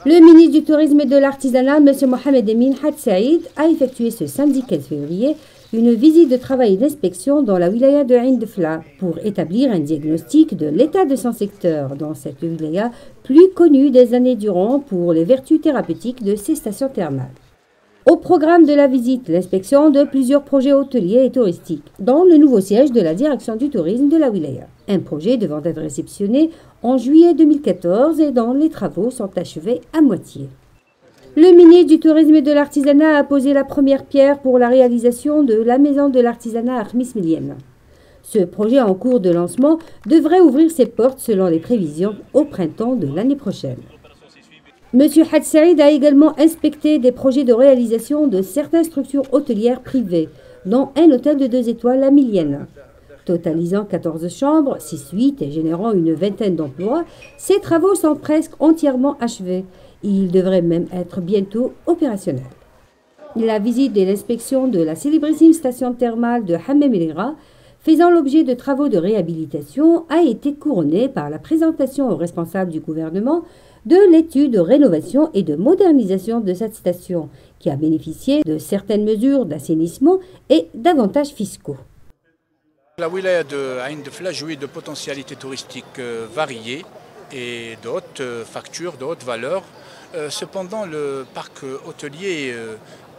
Le ministre du Tourisme et de l'Artisanat, M. Mohamed Emin Had Saïd, a effectué ce samedi 15 février une visite de travail et d'inspection dans la wilaya de Ain Dfla pour établir un diagnostic de l'état de son secteur dans cette wilaya plus connue des années durant pour les vertus thérapeutiques de ses stations thermales. Au programme de la visite, l'inspection de plusieurs projets hôteliers et touristiques dans le nouveau siège de la direction du tourisme de la wilaya. Un projet devant être réceptionné en juillet 2014 et dont les travaux sont achevés à moitié. Le ministre du Tourisme et de l'Artisanat a posé la première pierre pour la réalisation de la maison de l'artisanat Armis Milienne. Ce projet en cours de lancement devrait ouvrir ses portes selon les prévisions au printemps de l'année prochaine. M. Had Saïd a également inspecté des projets de réalisation de certaines structures hôtelières privées, dont un hôtel de 2 étoiles à Milienne. Totalisant 14 chambres, 6 suites et générant une vingtaine d'emplois, ces travaux sont presque entièrement achevés. Ils devraient même être bientôt opérationnels. La visite et l'inspection de la célébrissime station thermale de Hammam El Ira, faisant l'objet de travaux de réhabilitation, a été couronnée par la présentation aux responsables du gouvernement de l'étude de rénovation et de modernisation de cette station, qui a bénéficié de certaines mesures d'assainissement et d'avantages fiscaux. La wilaya de Ain Dfla jouit de potentialités touristiques variées et de haute facture, de haute valeur. Cependant, le parc hôtelier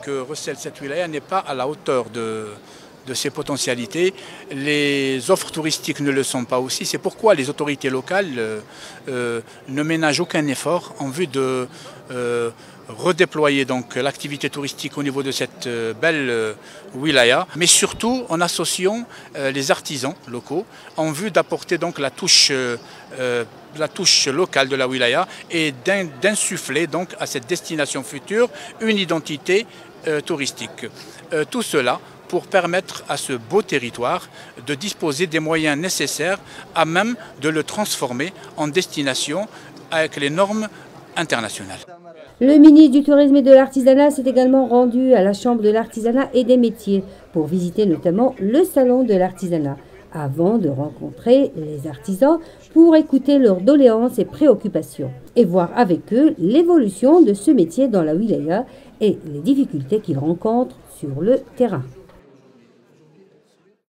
que recèle cette wilaya n'est pas à la hauteur de ses potentialités. Les offres touristiques ne le sont pas aussi. C'est pourquoi les autorités locales ne ménagent aucun effort en vue de redéployer donc l'activité touristique au niveau de cette belle wilaya, mais surtout en associant les artisans locaux en vue d'apporter donc la touche locale de la wilaya et d'insuffler donc à cette destination future une identité touristique. Tout cela pour permettre à ce beau territoire de disposer des moyens nécessaires à même de le transformer en destination avec les normes internationales. Le ministre du Tourisme et de l'Artisanat s'est également rendu à la Chambre de l'Artisanat et des Métiers pour visiter notamment le Salon de l'Artisanat, avant de rencontrer les artisans pour écouter leurs doléances et préoccupations et voir avec eux l'évolution de ce métier dans la wilaya et les difficultés qu'ils rencontrent sur le terrain.